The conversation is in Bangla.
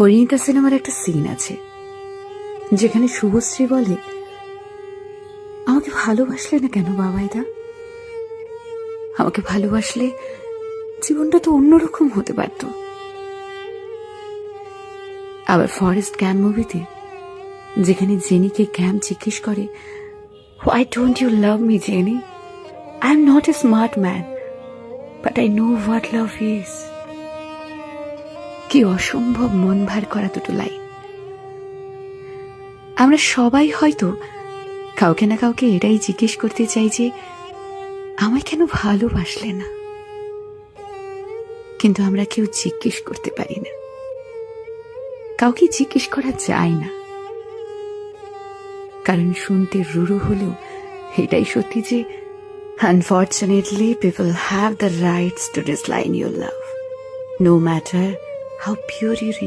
পরিণীতা সিনেমার একটা সিন আছে যেখানে শুভশ্রী বলে, আমাকে ভালোবাসলে না কেন বাবাইদা? আমাকে ভালোবাসলে জীবনটা তো অন্যরকম হতে পারত। আবার ফরেস্ট ক্যাম্প মুভিতে যেখানে জেনিকে ক্যাম্প জিজ্ঞেস করে, why don't you love me Jenny? I am not a smart man, but I know what love is. কি অসম্ভব মন ভার করা দুটো লাইন। আমরা সবাই হয়তো কাউকে না কাউকে এটাই জিজ্ঞেস করতে চাই যে, আমায় কেন ভালোবাসলে না? কিন্তু আমরা কেউ জিজ্ঞেস করতে পারি না, কাউকে জিজ্ঞেস করা যায় না, কারণ শুনতে রূঢ় হলেও এটাই সত্যি যে unfortunately people have the rights to ডিসলাইন your love, no matter how pure your